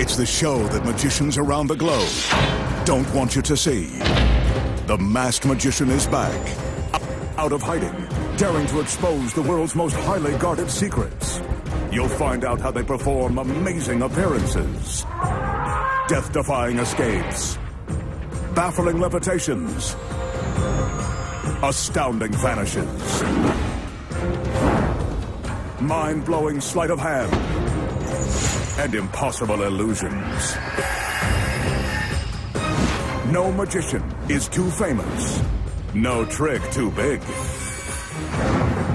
It's the show that magicians around the globe don't want you to see. The Masked Magician is back, out of hiding, daring to expose the world's most highly guarded secrets. You'll find out how they perform amazing appearances, death-defying escapes, baffling levitations, astounding vanishes, mind-blowing sleight of hand, and impossible illusions. No magician is too famous. No trick too big.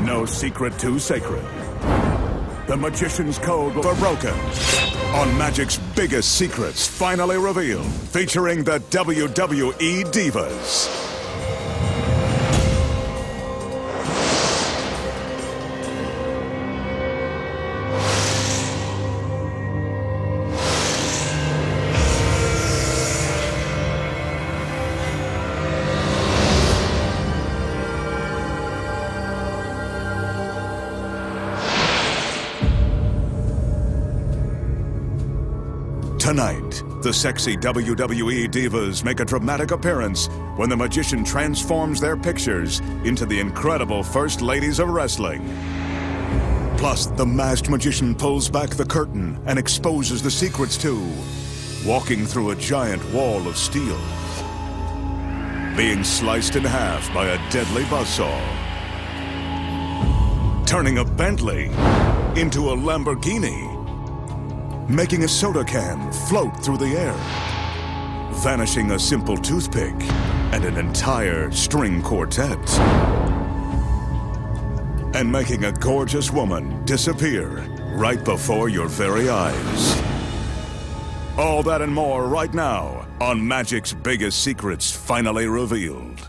No secret too sacred. The Magician's Code will be broken on Magic's biggest secrets finally revealed, featuring the WWE Divas. Tonight, the sexy WWE Divas make a dramatic appearance when the Magician transforms their pictures into the incredible First Ladies of Wrestling. Plus, the Masked Magician pulls back the curtain and exposes the secrets too, walking through a giant wall of steel, being sliced in half by a deadly buzzsaw, turning a Bentley into a Lamborghini, making a soda can float through the air, vanishing a simple toothpick and an entire string quartet, and making a gorgeous woman disappear right before your very eyes. All that and more right now on Magic's Biggest Secrets Finally Revealed.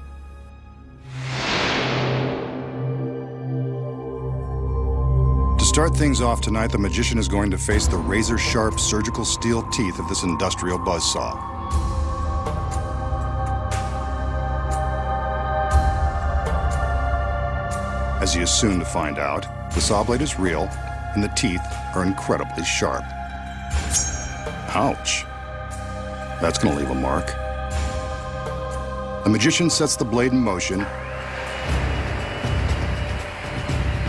To start things off tonight, the Magician is going to face the razor-sharp surgical steel teeth of this industrial buzzsaw. As he is soon to find out, the saw blade is real, and the teeth are incredibly sharp. Ouch. That's going to leave a mark. The Magician sets the blade in motion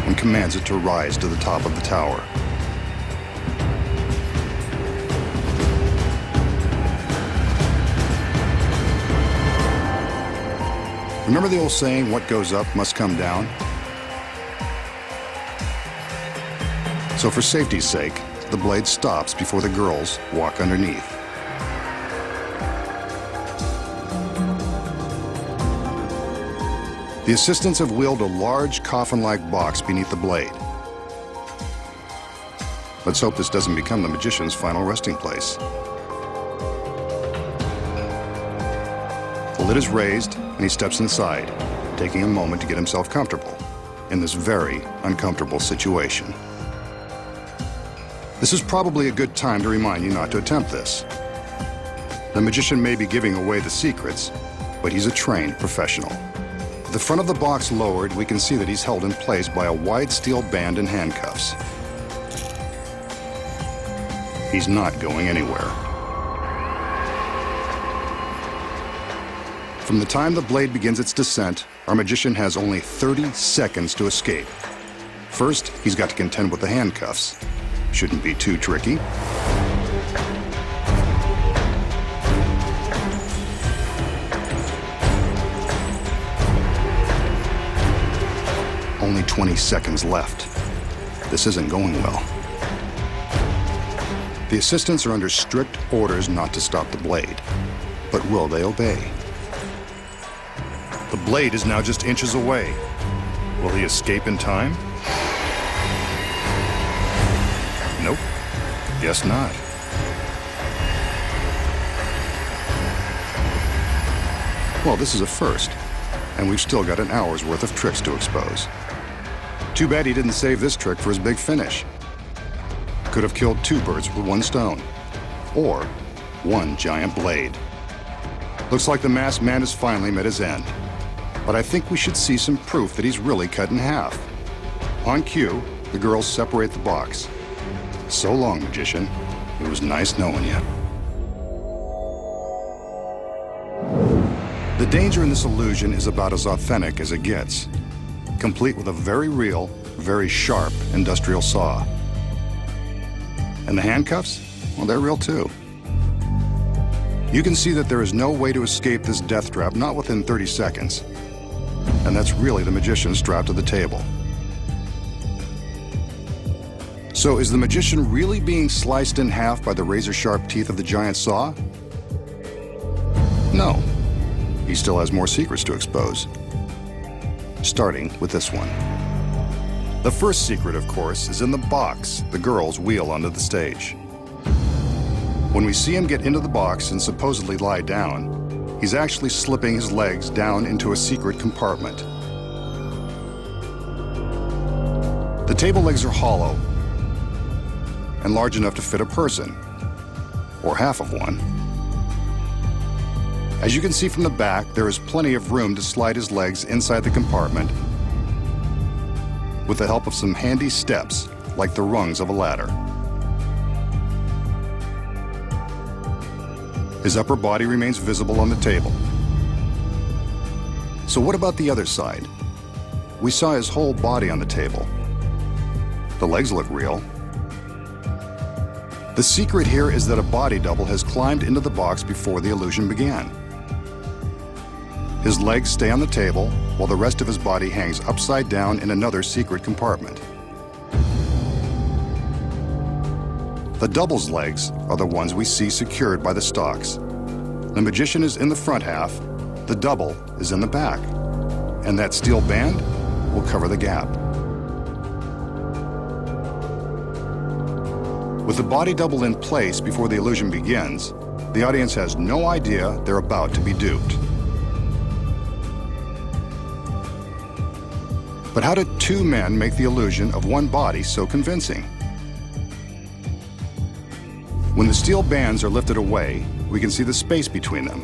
and commands it to rise to the top of the tower. Remember the old saying, what goes up must come down? So for safety's sake, the blade stops before the girls walk underneath. The assistants have wheeled a large coffin-like box beneath the blade. Let's hope this doesn't become the Magician's final resting place. The lid is raised, and he steps inside, taking a moment to get himself comfortable in this very uncomfortable situation. This is probably a good time to remind you not to attempt this. The Magician may be giving away the secrets, but he's a trained professional. With the front of the box lowered, we can see that he's held in place by a wide steel band and handcuffs. He's not going anywhere. From the time the blade begins its descent, our Magician has only 30 seconds to escape. First, he's got to contend with the handcuffs. Shouldn't be too tricky. Only 20 seconds left. This isn't going well. The assistants are under strict orders not to stop the blade. But will they obey? The blade is now just inches away. Will he escape in time? Nope. Guess not. Well, this is a first, and we've still got an hour's worth of tricks to expose. Too bad he didn't save this trick for his big finish. Could have killed two birds with one stone, or one giant blade. Looks like the masked man has finally met his end. But I think we should see some proof that he's really cut in half. On cue, the girls separate the box. So long, Magician. It was nice knowing you. The danger in this illusion is about as authentic as it gets, complete with a very real, very sharp industrial saw. And the handcuffs? Well, they're real too. You can see that there is no way to escape this death trap, not within 30 seconds. And that's really the magician strapped to the table. So is the magician really being sliced in half by the razor-sharp teeth of the giant saw? No. He still has more secrets to expose. Starting with this one. The first secret, of course, is in the box the girls wheel onto the stage. When we see him get into the box and supposedly lie down, he's actually slipping his legs down into a secret compartment. The table legs are hollow and large enough to fit a person, or half of one. As you can see from the back, there is plenty of room to slide his legs inside the compartment with the help of some handy steps, like the rungs of a ladder. His upper body remains visible on the table. So what about the other side? We saw his whole body on the table. The legs look real. The secret here is that a body double has climbed into the box before the illusion began. His legs stay on the table, while the rest of his body hangs upside down in another secret compartment. The double's legs are the ones we see secured by the stalks. The magician is in the front half, the double is in the back, and that steel band will cover the gap. With the body double in place before the illusion begins, the audience has no idea they're about to be duped. But how did two men make the illusion of one body so convincing? When the steel bands are lifted away, we can see the space between them.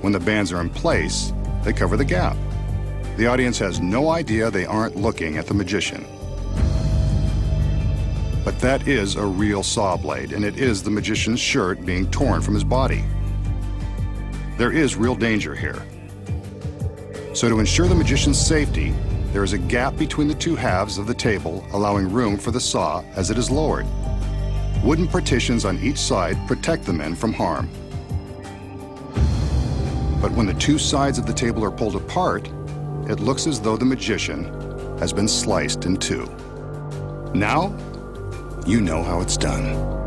When the bands are in place, they cover the gap. The audience has no idea they aren't looking at the magician. But that is a real saw blade, and it is the magician's shirt being torn from his body. There is real danger here. So to ensure the magician's safety, there is a gap between the two halves of the table, allowing room for the saw as it is lowered. Wooden partitions on each side protect the men from harm. But when the two sides of the table are pulled apart, it looks as though the magician has been sliced in two. Now, you know how it's done.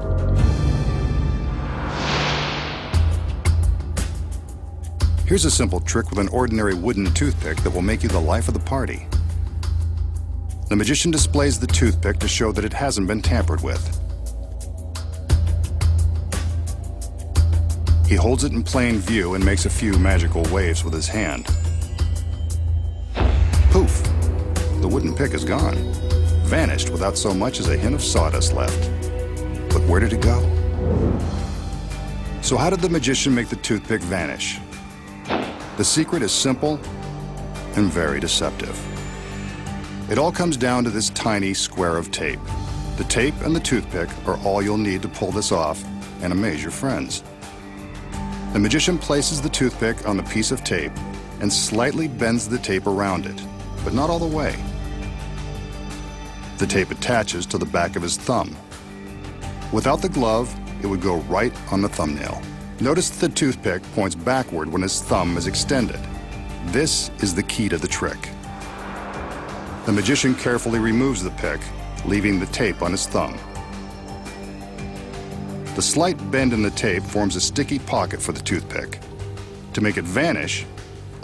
Here's a simple trick with an ordinary wooden toothpick that will make you the life of the party. The magician displays the toothpick to show that it hasn't been tampered with. He holds it in plain view and makes a few magical waves with his hand. Poof! The wooden pick is gone. Vanished without so much as a hint of sawdust left. But where did it go? So how did the magician make the toothpick vanish? The secret is simple and very deceptive. It all comes down to this tiny square of tape. The tape and the toothpick are all you'll need to pull this off and amaze your friends. The magician places the toothpick on the piece of tape and slightly bends the tape around it, but not all the way. The tape attaches to the back of his thumb. Without the glove, it would go right on the thumbnail. Notice that the toothpick points backward when his thumb is extended. This is the key to the trick. The magician carefully removes the pick, leaving the tape on his thumb. The slight bend in the tape forms a sticky pocket for the toothpick. To make it vanish,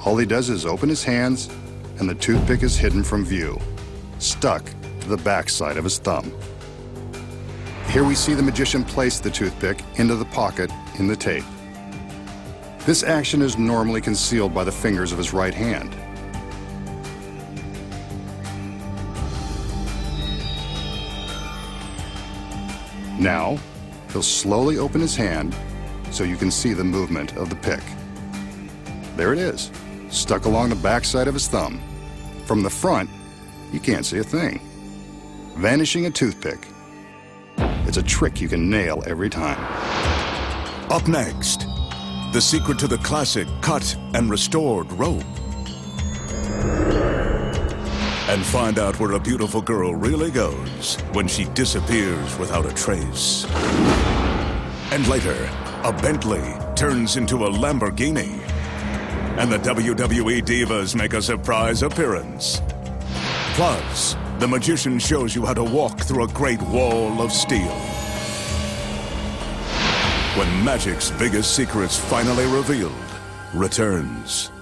all he does is open his hands and the toothpick is hidden from view, stuck to the back side of his thumb. Here we see the magician place the toothpick into the pocket in the tape. This action is normally concealed by the fingers of his right hand. Now, he'll slowly open his hand so you can see the movement of the pick. There it is, stuck along the backside of his thumb. From the front, you can't see a thing. Vanishing a toothpick It's a trick you can nail every time. Up next, the secret to the classic cut and restored robe. And find out where a beautiful girl really goes when she disappears without a trace. And later, a Bentley turns into a Lamborghini. And the WWE Divas make a surprise appearance. Plus, the magician shows you how to walk through a great wall of steel. When magic's biggest secrets finally revealed returns.